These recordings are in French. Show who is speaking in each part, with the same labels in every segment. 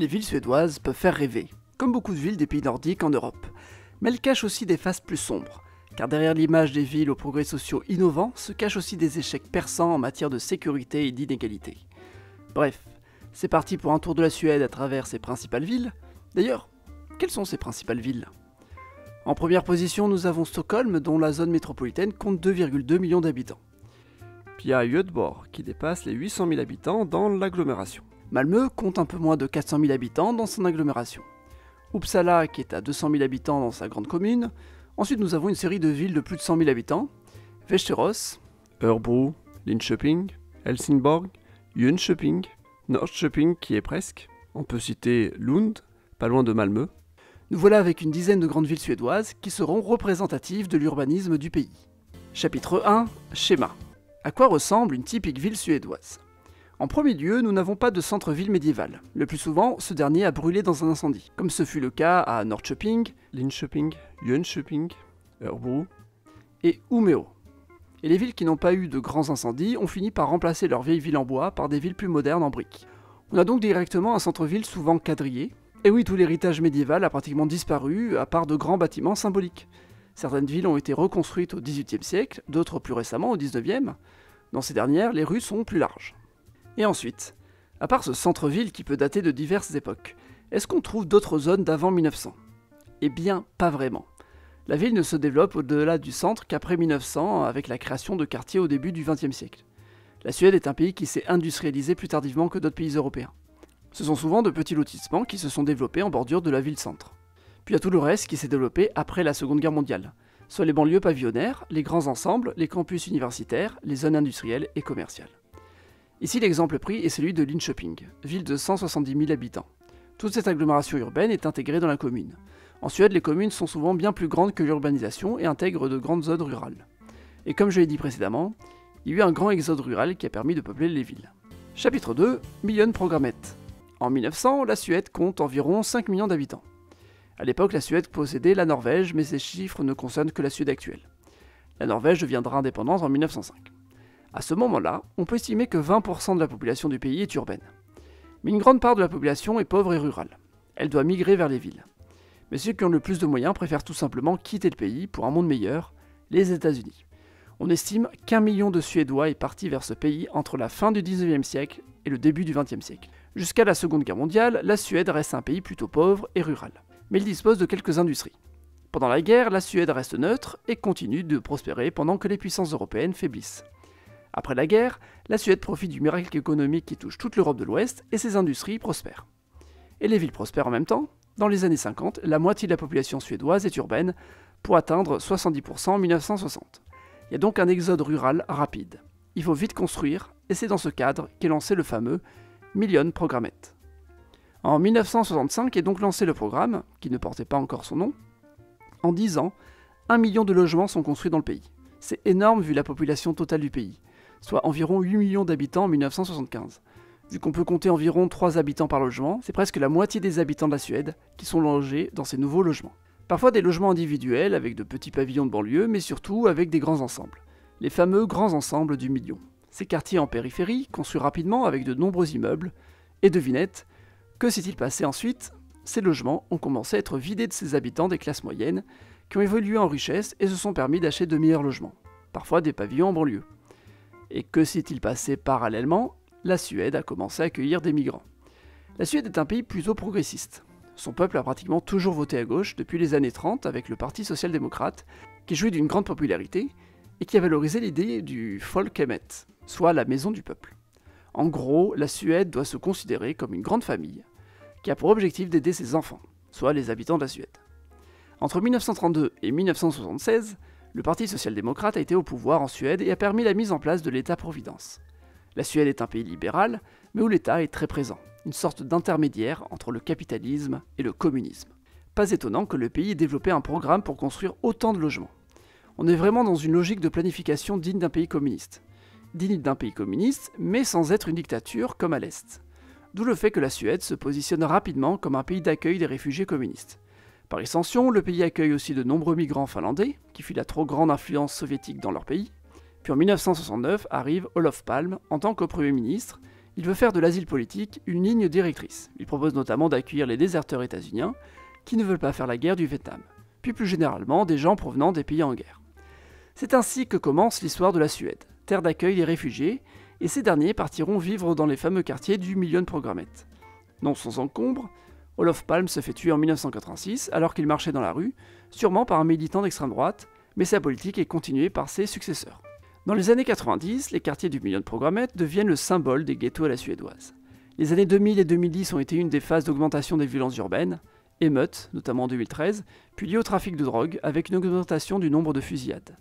Speaker 1: Les villes suédoises peuvent faire rêver, comme beaucoup de villes des pays nordiques en Europe. Mais elles cachent aussi des faces plus sombres, car derrière l'image des villes aux progrès sociaux innovants se cachent aussi des échecs perçants en matière de sécurité et d'inégalité. Bref, c'est parti pour un tour de la Suède à travers ses principales villes. D'ailleurs, quelles sont ces principales villes ? En première position, nous avons Stockholm, dont la zone métropolitaine compte 2,2 millions d'habitants. Puis il y a Göteborg, qui dépasse les 800 000 habitants dans l'agglomération. Malmö compte un peu moins de 400 000 habitants dans son agglomération. Uppsala, qui est à 200 000 habitants dans sa grande commune. Ensuite, nous avons une série de villes de plus de 100 000 habitants. Västerås, Örebro, Linköping, Helsingborg, Jönköping, Norrköping qui est presque. On peut citer Lund, pas loin de Malmö. Nous voilà avec une dizaine de grandes villes suédoises qui seront représentatives de l'urbanisme du pays. Chapitre 1, schéma. À quoi ressemble une typique ville suédoise ? En premier lieu, nous n'avons pas de centre-ville médiéval. Le plus souvent, ce dernier a brûlé dans un incendie, comme ce fut le cas à Norrköping, Linköping, Jönköping, Örebro et Umeå. Et les villes qui n'ont pas eu de grands incendies ont fini par remplacer leurs vieilles villes en bois par des villes plus modernes en briques. On a donc directement un centre-ville souvent quadrillé. Et oui, tout l'héritage médiéval a pratiquement disparu, à part de grands bâtiments symboliques. Certaines villes ont été reconstruites au XVIIIe siècle, d'autres plus récemment au XIXe. Dans ces dernières, les rues sont plus larges. Et ensuite, à part ce centre-ville qui peut dater de diverses époques, est-ce qu'on trouve d'autres zones d'avant 1900 ? Eh bien, pas vraiment. La ville ne se développe au-delà du centre qu'après 1900, avec la création de quartiers au début du XXe siècle. La Suède est un pays qui s'est industrialisé plus tardivement que d'autres pays européens. Ce sont souvent de petits lotissements qui se sont développés en bordure de la ville-centre. Puis il y a tout le reste qui s'est développé après la Seconde Guerre mondiale, soit les banlieues pavillonnaires, les grands ensembles, les campus universitaires, les zones industrielles et commerciales. Ici, l'exemple pris est celui de Linköping, ville de 170 000 habitants. Toute cette agglomération urbaine est intégrée dans la commune. En Suède, les communes sont souvent bien plus grandes que l'urbanisation et intègrent de grandes zones rurales. Et comme je l'ai dit précédemment, il y a eu un grand exode rural qui a permis de peupler les villes. Chapitre 2, Miljonprogrammet. En 1900, la Suède compte environ 5 millions d'habitants. À l'époque, la Suède possédait la Norvège, mais ces chiffres ne concernent que la Suède actuelle. La Norvège deviendra indépendante en 1905. À ce moment-là, on peut estimer que 20% de la population du pays est urbaine. Mais une grande part de la population est pauvre et rurale. Elle doit migrer vers les villes. Mais ceux qui ont le plus de moyens préfèrent tout simplement quitter le pays pour un monde meilleur, les États-Unis. On estime qu'1 million de Suédois est parti vers ce pays entre la fin du 19e siècle et le début du 20e siècle. Jusqu'à la Seconde Guerre mondiale, la Suède reste un pays plutôt pauvre et rural. Mais il dispose de quelques industries. Pendant la guerre, la Suède reste neutre et continue de prospérer pendant que les puissances européennes faiblissent. Après la guerre, la Suède profite du miracle économique qui touche toute l'Europe de l'Ouest et ses industries prospèrent. Et les villes prospèrent en même temps. Dans les années 50, la moitié de la population suédoise est urbaine, pour atteindre 70% en 1960. Il y a donc un exode rural rapide. Il faut vite construire, et c'est dans ce cadre qu'est lancé le fameux Miljonprogrammet. En 1965 est donc lancé le programme, qui ne portait pas encore son nom. En 10 ans, 1 million de logements sont construits dans le pays. C'est énorme vu la population totale du pays, soit environ 8 millions d'habitants en 1975. Vu qu'on peut compter environ 3 habitants par logement, c'est presque la moitié des habitants de la Suède qui sont logés dans ces nouveaux logements. Parfois des logements individuels avec de petits pavillons de banlieue, mais surtout avec des grands ensembles. Les fameux grands ensembles du million. Ces quartiers en périphérie, construits rapidement avec de nombreux immeubles. Et devinette, que s'est-il passé ensuite ? Ces logements ont commencé à être vidés de ses habitants des classes moyennes, qui ont évolué en richesse et se sont permis d'acheter de meilleurs logements. Parfois des pavillons en banlieue. Et que s'est-il passé parallèlement ? La Suède a commencé à accueillir des migrants. La Suède est un pays plutôt progressiste. Son peuple a pratiquement toujours voté à gauche depuis les années 30 avec le Parti social-démocrate, qui jouit d'une grande popularité et qui a valorisé l'idée du Folkhemmet, soit la maison du peuple. En gros, la Suède doit se considérer comme une grande famille qui a pour objectif d'aider ses enfants, soit les habitants de la Suède. Entre 1932 et 1976, le Parti social-démocrate a été au pouvoir en Suède et a permis la mise en place de l'État-providence. La Suède est un pays libéral, mais où l'État est très présent, une sorte d'intermédiaire entre le capitalisme et le communisme. Pas étonnant que le pays ait développé un programme pour construire autant de logements. On est vraiment dans une logique de planification digne d'un pays communiste. Digne d'un pays communiste, mais sans être une dictature comme à l'Est. D'où le fait que la Suède se positionne rapidement comme un pays d'accueil des réfugiés communistes. Par extension, le pays accueille aussi de nombreux migrants finlandais, qui fuient la trop grande influence soviétique dans leur pays. Puis en 1969 arrive Olof Palme en tant que Premier ministre, Il veut faire de l'asile politique une ligne directrice. Il propose notamment d'accueillir les déserteurs états-uniens qui ne veulent pas faire la guerre du Vietnam, puis plus généralement des gens provenant des pays en guerre. C'est ainsi que commence l'histoire de la Suède, terre d'accueil des réfugiés, et ces derniers partiront vivre dans les fameux quartiers du Miljonprogrammet. Non sans encombre, Olof Palme se fait tuer en 1986 alors qu'il marchait dans la rue, sûrement par un militant d'extrême droite, mais sa politique est continuée par ses successeurs. Dans les années 90, les quartiers du Miljonprogrammet deviennent le symbole des ghettos à la suédoise. Les années 2000 et 2010 ont été une des phases d'augmentation des violences urbaines, émeutes, notamment en 2013, puis liées au trafic de drogue, avec une augmentation du nombre de fusillades.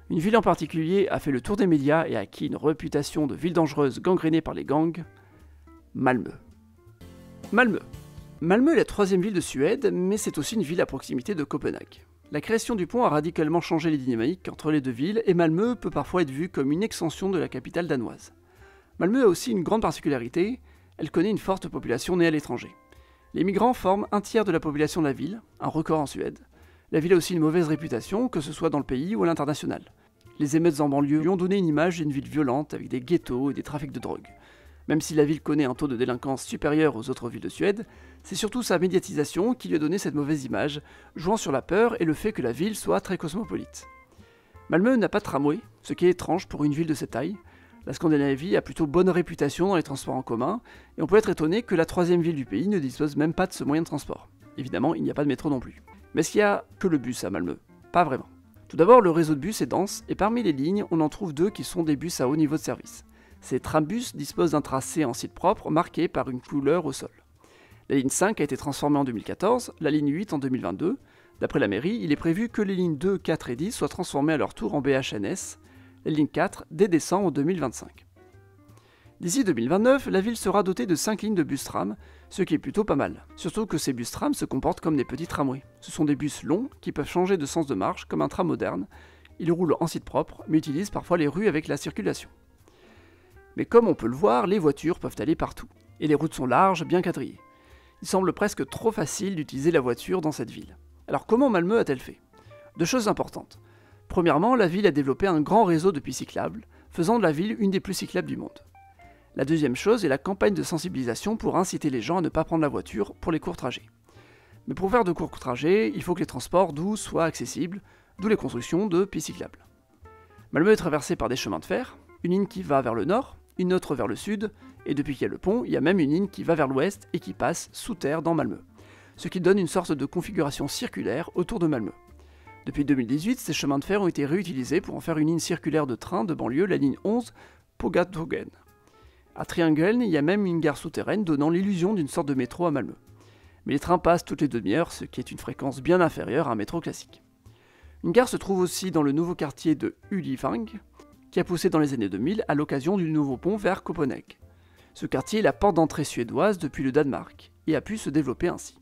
Speaker 1: Une ville en particulier a fait le tour des médias et a acquis une réputation de ville dangereuse gangrénée par les gangs, Malmö. Malmö est la troisième ville de Suède, mais c'est aussi une ville à proximité de Copenhague. La création du pont a radicalement changé les dynamiques entre les deux villes et Malmö peut parfois être vue comme une extension de la capitale danoise. Malmö a aussi une grande particularité, elle connaît une forte population née à l'étranger. Les migrants forment un tiers de la population de la ville, un record en Suède. La ville a aussi une mauvaise réputation, que ce soit dans le pays ou à l'international. Les émeutes en banlieue lui ont donné une image d'une ville violente avec des ghettos et des trafics de drogue. Même si la ville connaît un taux de délinquance supérieur aux autres villes de Suède, c'est surtout sa médiatisation qui lui a donné cette mauvaise image, jouant sur la peur et le fait que la ville soit très cosmopolite. Malmö n'a pas de tramway, ce qui est étrange pour une ville de cette taille. La Scandinavie a plutôt bonne réputation dans les transports en commun, et on peut être étonné que la troisième ville du pays ne dispose même pas de ce moyen de transport. Évidemment, il n'y a pas de métro non plus. Mais est-ce qu'il n'y a que le bus à Malmö? Pas vraiment. Tout d'abord, le réseau de bus est dense, et parmi les lignes, on en trouve deux qui sont des bus à haut niveau de service. Ces trambus disposent d'un tracé en site propre marqué par une couleur au sol. La ligne 5 a été transformée en 2014, la ligne 8 en 2022. D'après la mairie, il est prévu que les lignes 2, 4 et 10 soient transformées à leur tour en BHNS, la ligne 4 dès décembre 2025. D'ici 2029, la ville sera dotée de 5 lignes de bus-tram, ce qui est plutôt pas mal. Surtout que ces bus-trams se comportent comme des petits tramways. Ce sont des bus longs qui peuvent changer de sens de marche comme un tram moderne. Ils roulent en site propre, mais utilisent parfois les rues avec la circulation. Mais comme on peut le voir, les voitures peuvent aller partout. Et les routes sont larges, bien quadrillées. Il semble presque trop facile d'utiliser la voiture dans cette ville. Alors comment Malmö a-t-elle fait? Deux choses importantes. Premièrement, la ville a développé un grand réseau de pistes cyclables, faisant de la ville une des plus cyclables du monde. La deuxième chose est la campagne de sensibilisation pour inciter les gens à ne pas prendre la voiture pour les courts trajets. Mais pour faire de courts trajets, il faut que les transports doux soient accessibles, d'où les constructions de pistes cyclables. Malmö est traversée par des chemins de fer, une ligne qui va vers le nord, une autre vers le sud, et depuis qu'il y a le pont, il y a même une ligne qui va vers l'ouest et qui passe sous terre dans Malmö, ce qui donne une sorte de configuration circulaire autour de Malmö. Depuis 2018, ces chemins de fer ont été réutilisés pour en faire une ligne circulaire de train de banlieue, la ligne 11, Pågatågen. À Triangeln, il y a même une gare souterraine donnant l'illusion d'une sorte de métro à Malmö. Mais les trains passent toutes les demi-heures, ce qui est une fréquence bien inférieure à un métro classique. Une gare se trouve aussi dans le nouveau quartier de Ulivang, qui a poussé dans les années 2000 à l'occasion du nouveau pont vers Copenhague. Ce quartier est la porte d'entrée suédoise depuis le Danemark, et a pu se développer ainsi.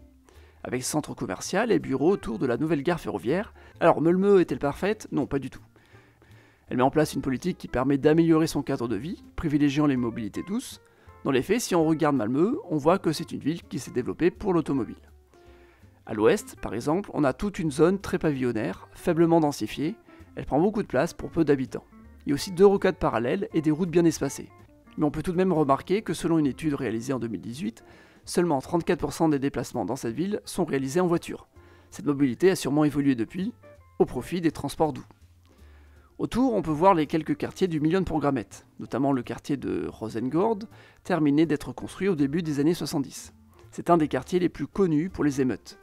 Speaker 1: Avec centre commercial et bureaux autour de la nouvelle gare ferroviaire. Alors Malmö est-elle parfaite? Non, pas du tout. Elle met en place une politique qui permet d'améliorer son cadre de vie, privilégiant les mobilités douces. Dans les faits, si on regarde Malmö, on voit que c'est une ville qui s'est développée pour l'automobile. À l'ouest, par exemple, on a toute une zone très pavillonnaire, faiblement densifiée. Elle prend beaucoup de place pour peu d'habitants. Il y a aussi 2 rocades parallèles et des routes bien espacées. Mais on peut tout de même remarquer que selon une étude réalisée en 2018, seulement 34% des déplacements dans cette ville sont réalisés en voiture. Cette mobilité a sûrement évolué depuis, au profit des transports doux. Autour, on peut voir les quelques quartiers du Miljonprogrammet, notamment le quartier de Rosengård, terminé d'être construit au début des années 70. C'est un des quartiers les plus connus pour les émeutes.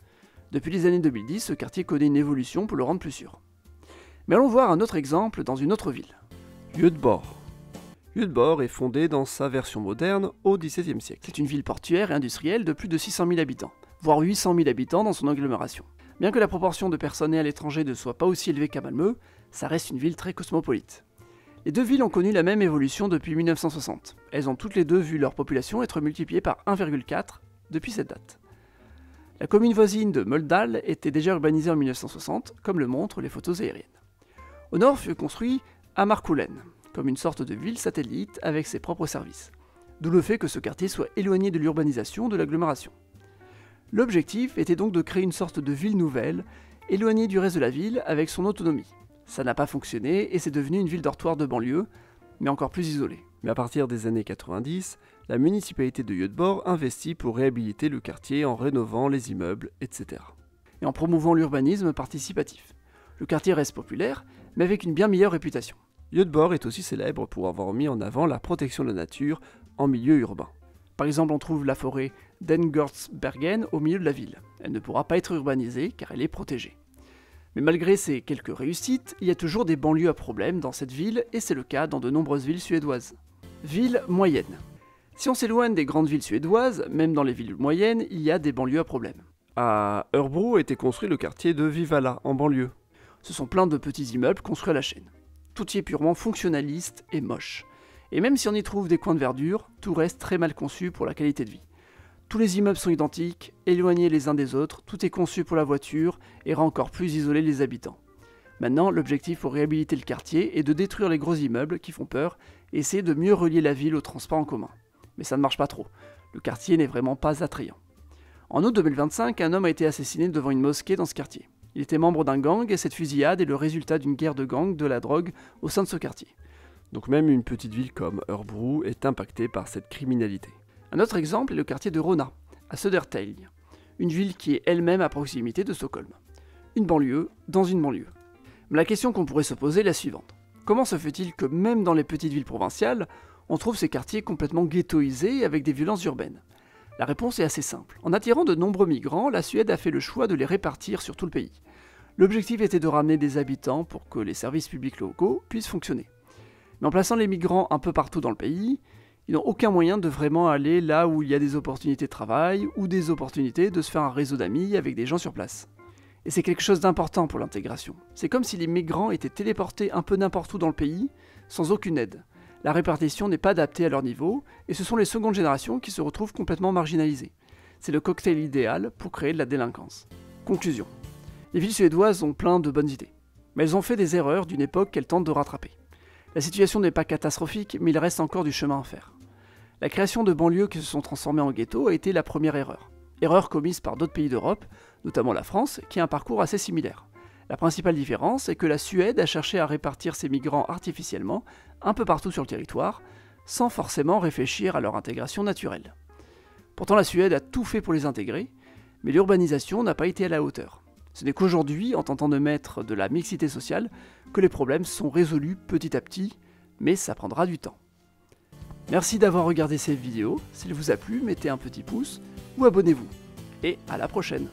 Speaker 1: Depuis les années 2010, ce quartier connaît une évolution pour le rendre plus sûr. Mais allons voir un autre exemple dans une autre ville. Göteborg. Göteborg est fondée dans sa version moderne au XVIIe siècle. C'est une ville portuaire et industrielle de plus de 600 000 habitants, voire 800 000 habitants dans son agglomération. Bien que la proportion de personnes nées à l'étranger ne soit pas aussi élevée qu'à Malmö, ça reste une ville très cosmopolite. Les deux villes ont connu la même évolution depuis 1960. Elles ont toutes les deux vu leur population être multipliée par 1,4 depuis cette date. La commune voisine de Mölndal était déjà urbanisée en 1960, comme le montrent les photos aériennes. Au nord fut construit Hammarkullen, comme une sorte de ville satellite avec ses propres services. D'où le fait que ce quartier soit éloigné de l'urbanisation de l'agglomération. L'objectif était donc de créer une sorte de ville nouvelle, éloignée du reste de la ville avec son autonomie. Ça n'a pas fonctionné et c'est devenu une ville dortoir de banlieue, mais encore plus isolée. Mais à partir des années 90, la municipalité de Göteborg investit pour réhabiliter le quartier en rénovant les immeubles, etc. Et en promouvant l'urbanisme participatif. Le quartier reste populaire, mais avec une bien meilleure réputation. Göteborg est aussi célèbre pour avoir mis en avant la protection de la nature en milieu urbain. Par exemple, on trouve la forêt d'Engortsbergen au milieu de la ville. Elle ne pourra pas être urbanisée car elle est protégée. Mais malgré ces quelques réussites, il y a toujours des banlieues à problème dans cette ville et c'est le cas dans de nombreuses villes suédoises. Villes moyennes. Si on s'éloigne des grandes villes suédoises, même dans les villes moyennes, il y a des banlieues à problème. À Örebro a été construit le quartier de Vivalla, en banlieue. Ce sont plein de petits immeubles construits à la chaîne. Tout y est purement fonctionnaliste et moche. Et même si on y trouve des coins de verdure, tout reste très mal conçu pour la qualité de vie. Tous les immeubles sont identiques, éloignés les uns des autres, tout est conçu pour la voiture et rend encore plus isolés les habitants. Maintenant, l'objectif pour réhabiliter le quartier est de détruire les gros immeubles qui font peur et essayer de mieux relier la ville aux transports en commun. Mais ça ne marche pas trop. Le quartier n'est vraiment pas attrayant. En août 2025, un homme a été assassiné devant une mosquée dans ce quartier. Il était membre d'un gang et cette fusillade est le résultat d'une guerre de gang de la drogue au sein de ce quartier. Donc même une petite ville comme Örebro est impactée par cette criminalité. Un autre exemple est le quartier de Rona, à Södertälje, une ville qui est elle-même à proximité de Stockholm. Une banlieue dans une banlieue. Mais la question qu'on pourrait se poser est la suivante. Comment se fait-il que même dans les petites villes provinciales, on trouve ces quartiers complètement ghettoisés avec des violences urbaines? La réponse est assez simple. En attirant de nombreux migrants, la Suède a fait le choix de les répartir sur tout le pays. L'objectif était de ramener des habitants pour que les services publics locaux puissent fonctionner. Mais en plaçant les migrants un peu partout dans le pays, ils n'ont aucun moyen de vraiment aller là où il y a des opportunités de travail ou des opportunités de se faire un réseau d'amis avec des gens sur place. Et c'est quelque chose d'important pour l'intégration. C'est comme si les migrants étaient téléportés un peu n'importe où dans le pays, sans aucune aide. La répartition n'est pas adaptée à leur niveau, et ce sont les secondes générations qui se retrouvent complètement marginalisées. C'est le cocktail idéal pour créer de la délinquance. Conclusion. Les villes suédoises ont plein de bonnes idées, mais elles ont fait des erreurs d'une époque qu'elles tentent de rattraper. La situation n'est pas catastrophique, mais il reste encore du chemin à faire. La création de banlieues qui se sont transformées en ghettos a été la première erreur. Erreur commise par d'autres pays d'Europe, notamment la France, qui a un parcours assez similaire. La principale différence est que la Suède a cherché à répartir ses migrants artificiellement, un peu partout sur le territoire, sans forcément réfléchir à leur intégration naturelle. Pourtant la Suède a tout fait pour les intégrer, mais l'urbanisation n'a pas été à la hauteur. Ce n'est qu'aujourd'hui, en tentant de mettre de la mixité sociale, que les problèmes sont résolus petit à petit, mais ça prendra du temps. Merci d'avoir regardé cette vidéo, s'il vous a plu, mettez un petit pouce ou abonnez-vous. Et à la prochaine!